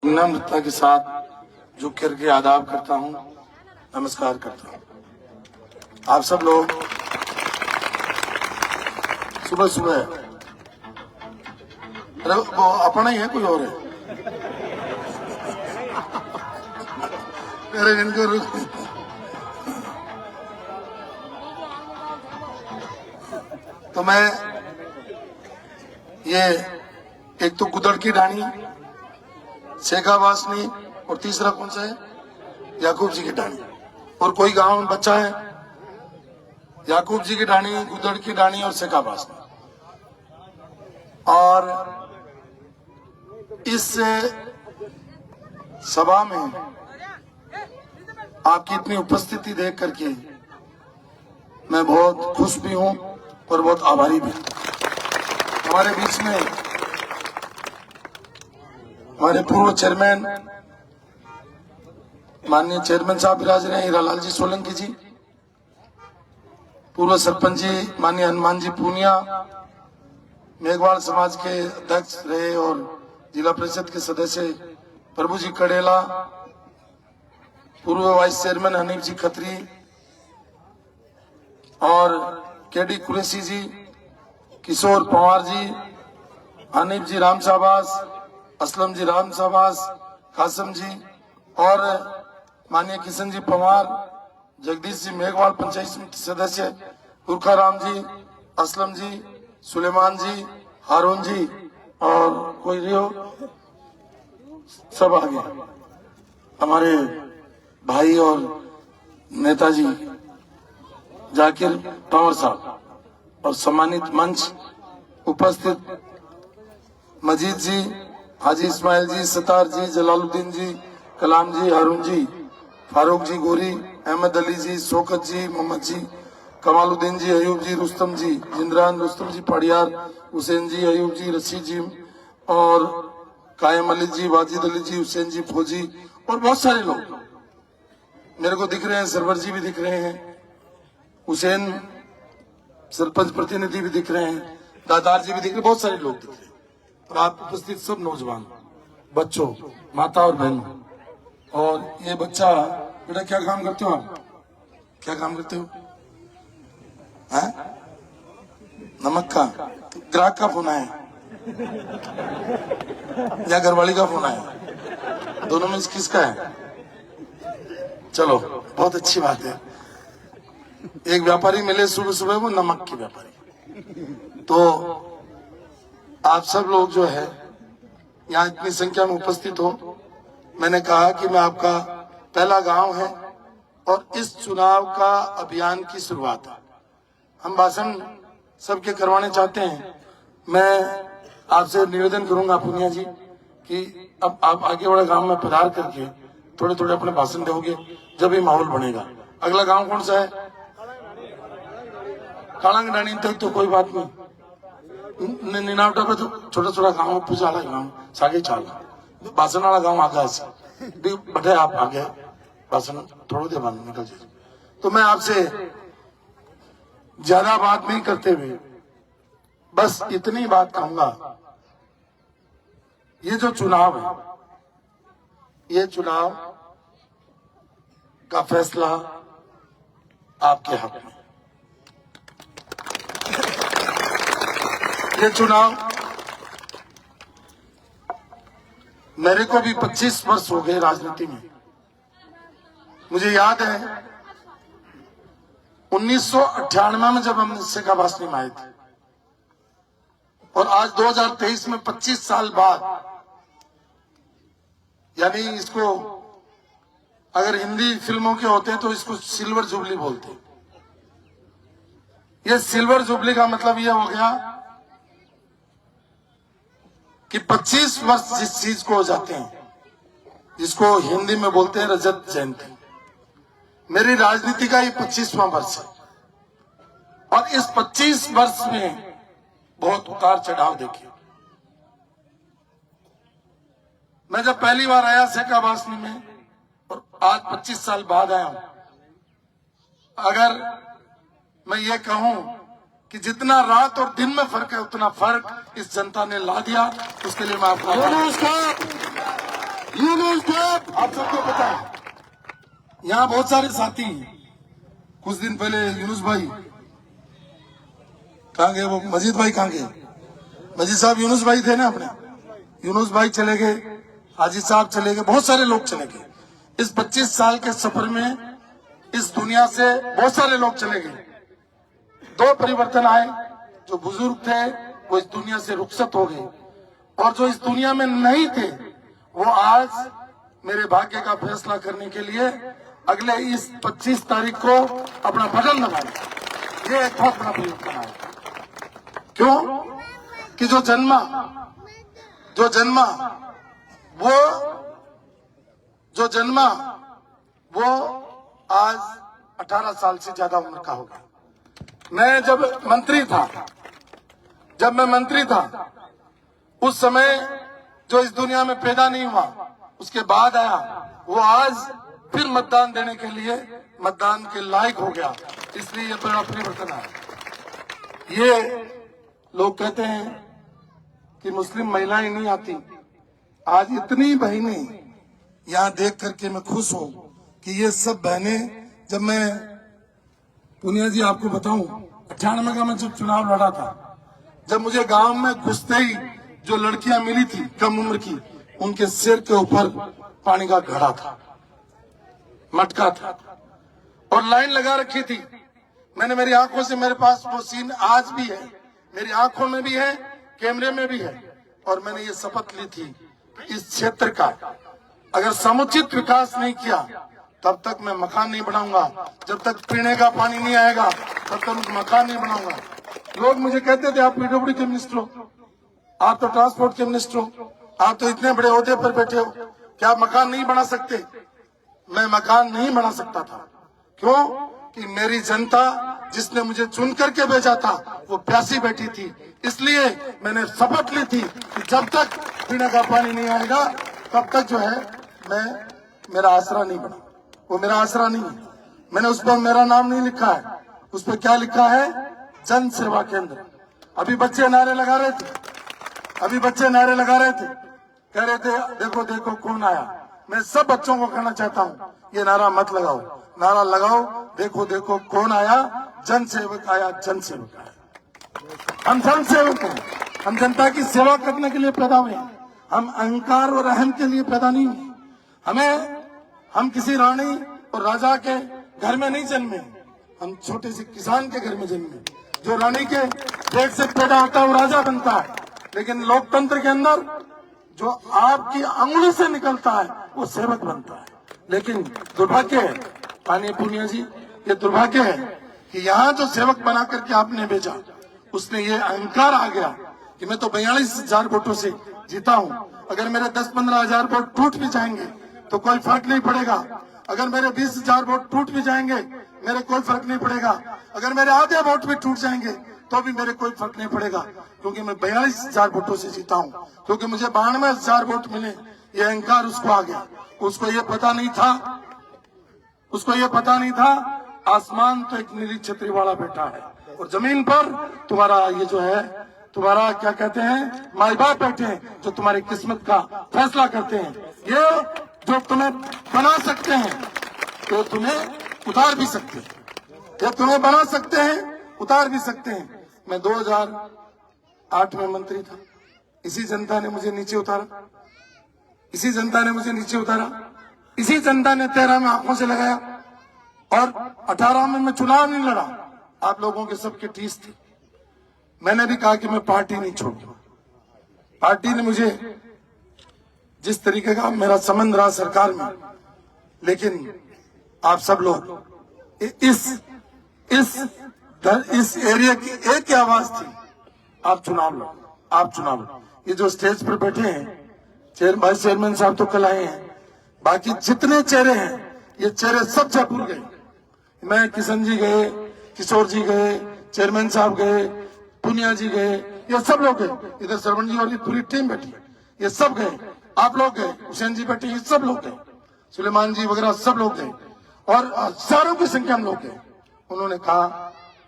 नम्रता के साथ झुक करके आदाब करता हूँ, नमस्कार करता हूँ। आप सब लोग सुबह सुबह, अरे वो अपना ही है कोई और है? अरे इनको रुक, तो मैं ये एक तो गुदड़ की डाणी, शेखा वासनी, और तीसरा कौन सा है? याकूब जी की डाणी। और कोई गांव में बच्चा है, याकूब जी की डाणी, गुदड़ की डाणी और शेखा वासनी। और इस सभा में आपकी इतनी उपस्थिति देख करके मैं बहुत खुश भी हूं और बहुत आभारी भी। हमारे बीच में हमारे पूर्व चेयरमैन, माननीय चेयरमैन साहब विराज रहे हैं, हीरालाल जी सोलंकी जी, पूर्व सरपंच जी माननीय हनुमान जी पूनिया, मेघवाड़ समाज के अध्यक्ष रहे और जिला परिषद के सदस्य प्रभु जी कड़ेला, पूर्व वाइस चेयरमैन हनीफ जी खत्री और केडी कुरैशी जी, किशोर पवार जी, हनीफ जी राम शाहबाज, असलम जी राम शाहबाज, कासम जी और माननीय किशन जी पवार, जगदीश जी मेघवाल पंचायत समिति सदस्य, गुरखा राम जी, असलम जी, सुलेमान जी, हारून जी और कोई रियो, सब आगे हमारे भाई और नेताजी जाकिर पवार साहब और सम्मानित मंच उपस्थित मजीद जी, हाजी इस्माइल जी, सतार जी, जलालुद्दीन जी, कलाम जी, हारून जी, फारूक जी गोरी, अहमद अली जी, शौकत जी, मोहम्मद जी, कमालुद्दीन जी, अयूब जी, रुस्तम जी, जिंदरान, रुस्तम जी पड़ियार, हुसैन जी, अयूब जी, रशीद जी और कायम अली जी, वाजिद अली जी, हुसैन जी, फौजी और बहुत सारे लोग मेरे को दिख रहे हैं। सरवर जी भी दिख रहे हैं, हुसैन सरपंच प्रतिनिधि भी दिख रहे हैं, दादार जी भी दिख रहे हैं, बहुत सारे लोग दिख रहे हैं। और आप उपस्थित सब नौजवान, बच्चों, माता और बहनों। और ये बच्चा, बेटा क्या काम करते हो आप? क्या काम करते हो? हैं? नमक का? ग्राहक का फोन आया या घरवाली का फोन आया? दोनों में से किसका है? चलो बहुत अच्छी बात है। एक व्यापारी मिले सुबह सुबह, वो नमक के व्यापारी। तो आप सब लोग जो है यहाँ इतनी संख्या में उपस्थित हो, मैंने कहा कि मैं आपका पहला गांव है और इस चुनाव का अभियान की शुरुआत है। हम भाषण सबके करवाने चाहते हैं। मैं आपसे निवेदन करूंगा पूनिया जी कि अब आप आगे वाले गांव में पधार करके थोड़े थोड़े अपने भाषण दोगे, जब भी माहौल बनेगा। अगला गांव कौन सा है? कालांगडानी तक तो कोई बात नहीं, निनावटा पे तो छोटा छोटा गांव है, पूजा वाला गांव सागे चाल भाषण वाला गांव आगे से बटे आप आगे भाषण थोड़ी देर बाद निकल जाए। तो मैं आपसे ज्यादा बात नहीं करते हुए बस इतनी बात कहूंगा, ये जो चुनाव है, ये चुनाव का फैसला आपके हक में। ये चुनाव, मेरे को भी 25 वर्ष हो गए राजनीति में। मुझे याद है 1998 में जब हम शेखा वासनी में आए थे और आज 2023 में 25 साल बाद, यानी इसको अगर हिंदी फिल्मों के होते हैं तो इसको सिल्वर जुबली बोलते हैं। ये सिल्वर जुबली का मतलब ये हो गया कि 25 वर्ष जिस चीज को हो जाते हैं, जिसको हिंदी में बोलते हैं रजत जयंती, मेरी राजनीति का ये 25वां वर्ष है। और इस 25 वर्ष में बहुत उतार चढ़ाव देखे। मैं जब पहली बार आया शेखा वासनी में और आज 25 साल बाद आया हूं, अगर मैं ये कहूं कि जितना रात और दिन में फर्क है उतना फर्क इस जनता ने ला दिया, उसके लिए मैं आपका नमस्कार। यूनुस देव, आप सबको पता है, यहाँ बहुत सारे साथी हैं। कुछ दिन पहले यूनुस भाई कहाँ गए, वो मजीद भाई कहाँ गए? मजीद साहब यूनुस भाई थे ना अपने, यूनुस भाई चले गए, हाजी साहब चले गए, बहुत सारे लोग चले गए। इस 25 साल के सफर में इस दुनिया से बहुत सारे लोग चले गए। 2 परिवर्तन आए, जो बुजुर्ग थे वो इस दुनिया से रुखसत हो गए, और जो इस दुनिया में नहीं थे वो आज मेरे भाग्य का फैसला करने के लिए अगले इस 25 तारीख को अपना बटन दबाए। ये एक बहुत बड़ा परिवर्तन आया। क्यों कि जो जन्मा वो आज 18 साल से ज्यादा उम्र का होगा। मैं जब मैं मंत्री था उस समय जो इस दुनिया में पैदा नहीं हुआ, उसके बाद आया, वो आज फिर मतदान देने के लिए मतदान के लायक हो गया। इसलिए ये बड़ा परिवर्तन है। ये लोग कहते हैं कि मुस्लिम महिलाएं नहीं आती, आज इतनी बहनें यहाँ देख करके मैं खुश हूं कि ये सब बहनें, जब मैं पुनिया जी आपको बताऊं 98 का मैं जब चुनाव लड़ा था, जब मुझे गांव में घुसते ही जो लड़कियां मिली थी कम उम्र की, उनके सिर के ऊपर पानी का घड़ा था, मटका था, और लाइन लगा रखी थी। मैंने मेरी आंखों से, मेरे पास वो सीन आज भी है, मेरी आंखों में भी है, कैमरे में भी है, और मैंने ये शपथ ली थी कि इस क्षेत्र का अगर समुचित विकास नहीं किया तब तक मैं मकान नहीं बनाऊंगा, जब तक पीने का पानी नहीं आएगा तब तक मकान नहीं बनाऊंगा। लोग मुझे कहते थे आप पीडब्ल्यूडी के मिनिस्टर हो, आप तो ट्रांसपोर्ट के मिनिस्टर हो, आप तो इतने बड़े ओहदे पर बैठे हो, क्या आप मकान नहीं बना सकते? मैं मकान नहीं बना सकता था। क्यों कि मेरी जनता जिसने मुझे चुन करके भेजा था वो प्यासी बैठी थी। इसलिए मैंने शपथ ली थी कि जब तक पीने का पानी नहीं आएगा तब तक जो है मेरा आसरा नहीं बना। वो मेरा आसरा नहीं है। मैंने उस पर मेरा नाम नहीं लिखा है, उस पर क्या लिखा है? जन सेवा केंद्र। अभी बच्चे नारे लगा रहे थे, कह रहे थे देखो देखो कौन आया। मैं सब बच्चों को कहना चाहता हूँ ये नारा मत लगाओ, नारा लगाओ देखो देखो कौन आया, जन सेवक आया, जन सेवक आया। हम जन सेवक हैं, हम जनता की सेवा करने के लिए पैदा हुए हैं, हम अहंकार और अहम के लिए पैदा नहीं हुए। हम किसी रानी और राजा के घर में नहीं जन्मे, हम छोटे से किसान के घर में जन्मे। जो रानी के पेट से पैदा होता है वो राजा बनता है, लेकिन लोकतंत्र के अंदर जो आपकी अंगुली से निकलता है वो सेवक बनता है। लेकिन दुर्भाग्य है माननीय पुनिया जी, ये दुर्भाग्य है कि यहाँ जो सेवक बना करके आपने भेजा, उसने ये अहंकार आ गया कि मैं तो 42,000 वोटों से जीता हूँ, अगर मेरे 10-15 हजार वोट टूट भी जाएंगे तो कोई फर्क नहीं पड़ेगा, अगर मेरे 20,000 वोट टूट भी जाएंगे मेरे कोई फर्क नहीं पड़ेगा, अगर मेरे आधे वोट भी टूट जाएंगे तो भी मेरे कोई फर्क नहीं पड़ेगा, क्योंकि मैं 42,000 वोटों से जीता हूँ, क्योंकि मुझे 92,000 वोट मिले। ये अहंकार उसको आ गया। उसको ये पता नहीं था आसमान तो एक नीली छतरी वाला बैठा है और जमीन पर तुम्हारा ये जो है, तुम्हारा क्या कहते हैं, माई बाप बैठे हैं जो तुम्हारी किस्मत का फैसला करते हैं। ये जो तुम्हें बना सकते हैं तो तुम्हें उतार भी सकते हैं, ये तुम्हें बना सकते हैं, उतार भी सकते हैं। मैं 2008 में मंत्री था, इसी जनता ने मुझे नीचे उतारा, इसी जनता ने 13 में आंखों से लगाया, और 18 में मैं चुनाव नहीं लड़ा। आप लोगों के सबके टीस थी। मैंने भी कहा कि मैं पार्टी नहीं छोड़ूंगा। पार्टी ने मुझे जिस तरीके का मेरा संबंध रहा सरकार में, लेकिन आप सब लोग इस एरिया की एक ही आवाज थी, आप चुनाव लड़ो। ये जो स्टेज पर बैठे हैं वाइस चेयरमैन साहब तो कल आए हैं, बाकी जितने चेहरे हैं ये चेहरे सब जयपुर गए। मैं किशन जी गए, किशोर जी गए, चेयरमैन साहब गए, पुनिया जी गए, ये सब लोग गए, इधर श्रवण जी और ये पूरी टीम बैठी, ये सब गए, आप लोग गए, हुसैन जी बैठे, ये सब लोग गए, सुलेमान जी वगैरह सब लोग गए, और हजारों की संख्या में लोग गए। उन्होंने कहा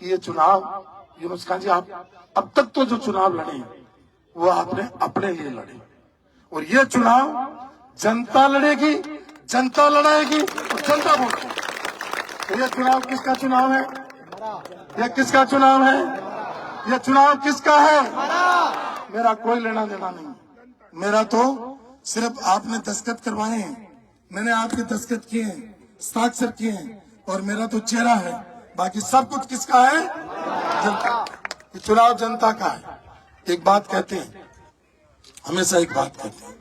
कि ये चुनाव यूनुस खान जी, आप अब तक तो जो चुनाव लड़े वो आपने अपने लिए लड़े, और ये चुनाव जनता लड़ेगी, जनता लड़ाएगी और जनता वोट देगी। तो ये चुनाव किसका चुनाव है? ये किसका चुनाव है? ये चुनाव किसका है? मेरा कोई लेना देना नहीं। मेरा तो सिर्फ आपने दस्तखत करवाए हैं, मैंने आपके दस्तखत किए हैं, हस्ताक्षर किए हैं और मेरा तो चेहरा है। बाकी सब कुछ किसका है? जनता। ये चुनाव जनता का है। एक बात कहते हैं, हमेशा एक बात कहते हैं,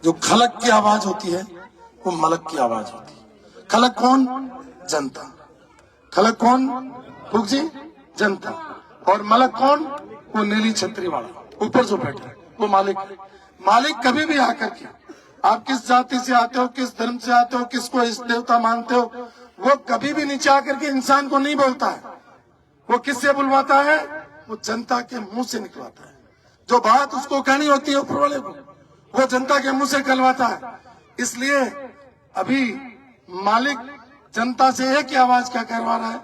जो खलक की आवाज होती है वो मलक की आवाज होती है। खलक कौन? जनता। खलक कौन? फूक जी? जनता। और मलक कौन? वो नीली छतरी वाला ऊपर जो बैठा वो मालिक। मालिक कभी भी आकर के, आप किस जाति से आते हो, किस धर्म से आते हो, किसको इष्ट देवता मानते हो, वो कभी भी नीचे आकर के इंसान को नहीं बोलता है। वो किससे बुलवाता है? वो जनता के मुंह से निकलवाता है। जो बात उसको कहनी होती है ऊपर वाले को, वो जनता के मुंह से कहलवाता है। इसलिए अभी मालिक जनता से एक ही आवाज क्या करवा रहा है?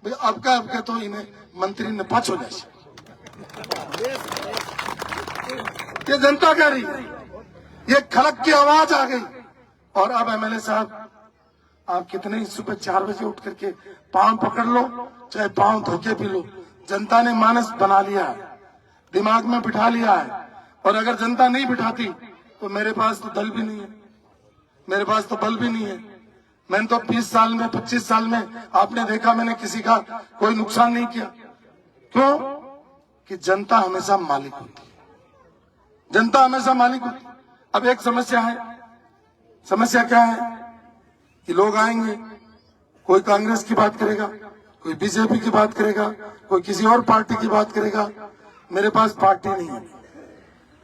भाई अब का तो इन्हें मंत्री ने पाछो जाए। ये जनता कह रही है, ये खलक की आवाज आ गई। और अब एमएलए साहब, आप कितने ही सुबह 4 बजे उठ करके पांव पकड़ लो, चाहे पांव धोके पी लो, जनता ने मानस बना लिया है, दिमाग में बिठा लिया है। और अगर जनता नहीं बिठाती तो मेरे पास तो दल भी नहीं है, मेरे पास तो बल भी नहीं है। मैंने तो 20 साल में 25 साल में आपने देखा मैंने किसी का कोई नुकसान नहीं किया। क्यों? कि जनता हमेशा मालिक होती है, जनता हमेशा मालिक होती है। अब एक समस्या है, समस्या क्या है कि लोग आएंगे, कोई कांग्रेस की बात करेगा, कोई बीजेपी की बात करेगा, कोई किसी और पार्टी की बात करेगा। मेरे पास पार्टी नहीं है,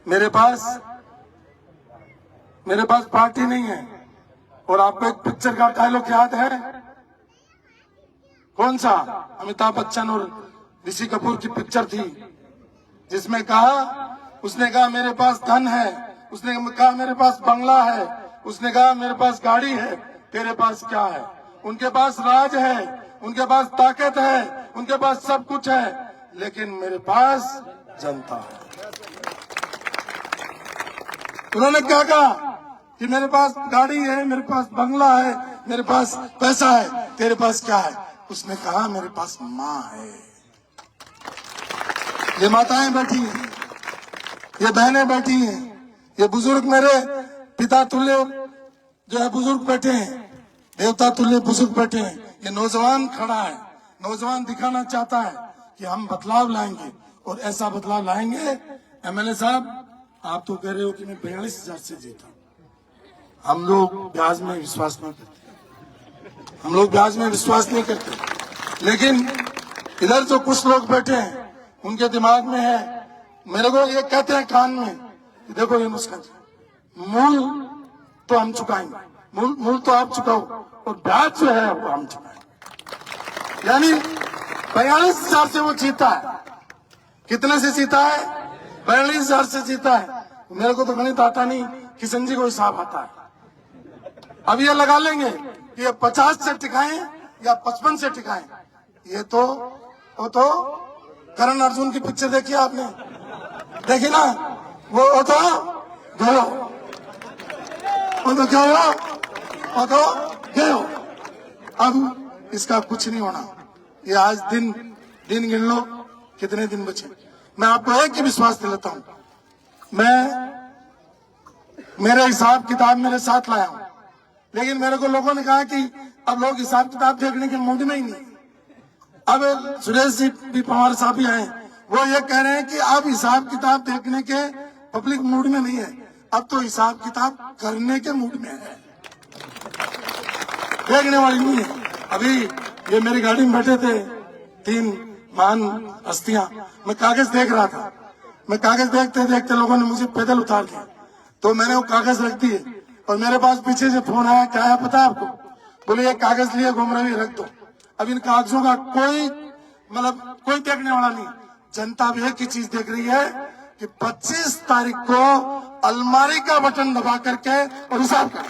मेरे पास पार्टी नहीं है। और आपको एक पिक्चर का डायलॉग याद है? कौन सा? अमिताभ बच्चन और ऋषि कपूर की पिक्चर थी, जिसमें उसने कहा मेरे पास धन है, उसने कहा मेरे पास बंगला है, उसने कहा मेरे पास गाड़ी है, तेरे पास क्या है? उनके पास राज है, उनके पास ताकत है, उनके पास सब कुछ है, लेकिन मेरे पास जनता है। उन्होंने क्या कहा कि मेरे पास गाड़ी है, मेरे पास बंगला है, मेरे पास पैसा है, तेरे पास क्या है? उसने कहा मेरे पास माँ है। ये माताएं बैठी हैं, ये बहनें बैठी हैं, ये बुजुर्ग मेरे पिता तुल्य जो है बुजुर्ग बैठे हैं, देवता तुल्य बुजुर्ग बैठे हैं। ये नौजवान खड़ा है, नौजवान दिखाना चाहता है कि हम बदलाव लाएंगे और ऐसा बदलाव लाएंगे। एमएलए साहब, आप तो कह रहे हो कि मैं 42,000 से जीता। हम लोग ब्याज में विश्वास नहीं करते, हम लोग ब्याज में विश्वास नहीं करते। लेकिन इधर जो कुछ लोग बैठे हैं उनके दिमाग में है, मेरे को ये कहते हैं कान में कि देखो ये नुस्खा, मूल तो हम चुकाएंगे, मूल तो आप चुकाओ और ब्याज जो है वो हम चुकाएंगे। यानी 42,000 से वो जीता है। कितने से जीता है? 42,000 से जीता है। मेरे को तो गणित आता नहीं, किशन जी को हिसाब आता है। अब ये लगा लेंगे कि ये 50 से टिकाएं या 55 से टिकाएं। ये तो वो तो करण अर्जुन की पिक्चर देखी आपने? देखी ना? वो तो गयो, वो तो क्या हुआ? वो तो गयो। अब इसका कुछ नहीं होना। ये आज दिन गिन लो, कितने दिन बचे। मैं आपको एक ही विश्वास दिलाता हूं, मैं मेरे हिसाब किताब मेरे साथ लाया हूं, लेकिन मेरे को लोगों ने कहा कि अब लोग हिसाब किताब देखने के मूड में ही नहीं। अब सुरेश जी भी, पवार साहब भी आए, वो ये कह रहे हैं कि अब हिसाब किताब देखने के पब्लिक मूड में नहीं है, अब तो हिसाब किताब करने के मूड में है, देखने वाली नहीं है। अभी ये मेरी गाड़ी में बैठे थे 3 महान हस्तियां, मैं कागज देख रहा था। मैं कागज देखते देखते लोगों ने मुझे पैदल उतार दिया, तो मैंने वो कागज रख दिए और मेरे पास पीछे से फोन आया, क्या है पता है आपको? बोले ये कागज लिए घूम रहे, रख दो। अब इन कागजों का कोई देखने वाला नहीं। जनता भी एक ही चीज देख रही है कि 25 तारीख को अलमारी का बटन दबा करके और हिसाब कर।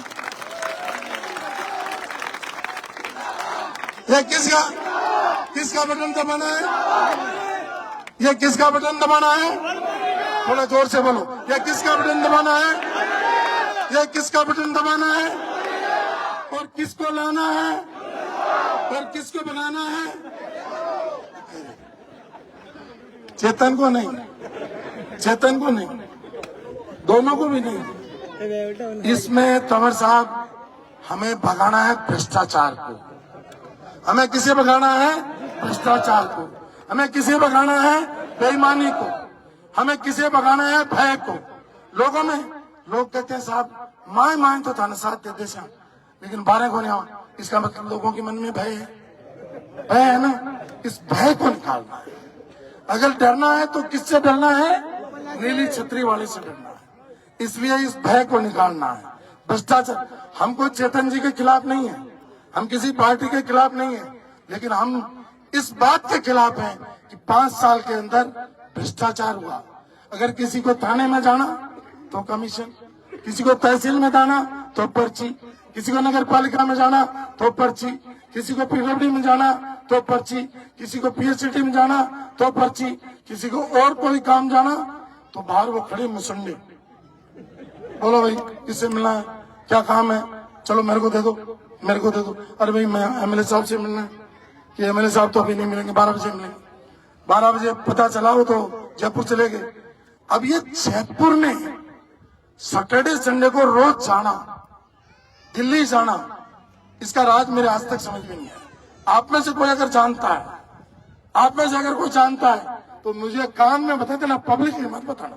ये किसका बटन दबाना है? ये किसका बटन दबाना है? थोड़ा जोर से बोलो, ये किसका बटन दबाना है? ये किसका बटन दबाना है और किसको लाना है और किसको भगाना है? चेतन को नहीं, चेतन को नहीं, दोनों को भी नहीं। इसमें तंवर साहब हमें भगाना है भ्रष्टाचार को। हमें किसे भगाना है? भ्रष्टाचार को। हमें किसे भगाना है? बेईमानी को। हमें किसे भगाना है? भय को। लोगों में लोग कहते हैं साहब माए तो था ना साथ देते श्याम, लेकिन 12 को नहीं। इसका मतलब लोगों के मन में भय है, भय है ना। इस भय को निकालना है। अगर डरना है तो किससे डरना है? नीली छतरी वाले से डरना है। इसलिए इस भय को निकालना है। भ्रष्टाचार, हम कोई चेतन जी के खिलाफ नहीं है, हम किसी पार्टी के खिलाफ नहीं है, लेकिन हम इस बात के खिलाफ हैं कि 5 साल के अंदर भ्रष्टाचार हुआ। अगर किसी को थाने में जाना तो कमीशन, किसी को तहसील में जाना तो पर्ची, किसी को नगर पालिका में जाना तो पर्ची, किसी को पीडब्ल्यूडी में जाना तो पर्ची, किसी को पीएचडी में जाना तो पर्ची, किसी को और कोई काम जाना तो बाहर वो खड़े मुसंडे, बोलो भाई किससे मिलना है, क्या काम है, चलो मेरे को दे दो, मेरे को दे दो। अरे भाई मैं एमएलए साहब से मिलना है कि एमएलए साहब तो अभी नहीं मिलेंगे, 12 बजे मिलेंगे। 12 बजे पता चला हो तो जयपुर चले गए। अब ये जयपुर ने सैटरडे संडे को रोज जाना, दिल्ली जाना, इसका राज मेरे आज तक समझ में नहीं है। आप में से कोई अगर जानता है, आप में से अगर कोई जानता है तो मुझे कान में बता देना, पब्लिक में मत बताना।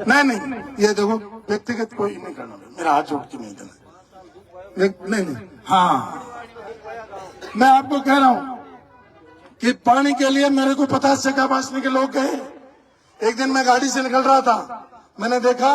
नहीं, ये देखो व्यक्तिगत कोई नहीं करना, मेरा हाथ जोड़ के नहीं देना। नहीं, हाँ मैं आपको कह रहा हूं कि पानी के लिए मेरे को 50 जगह बांचने के लोग गए। एक दिन मैं गाड़ी से निकल रहा था, मैंने देखा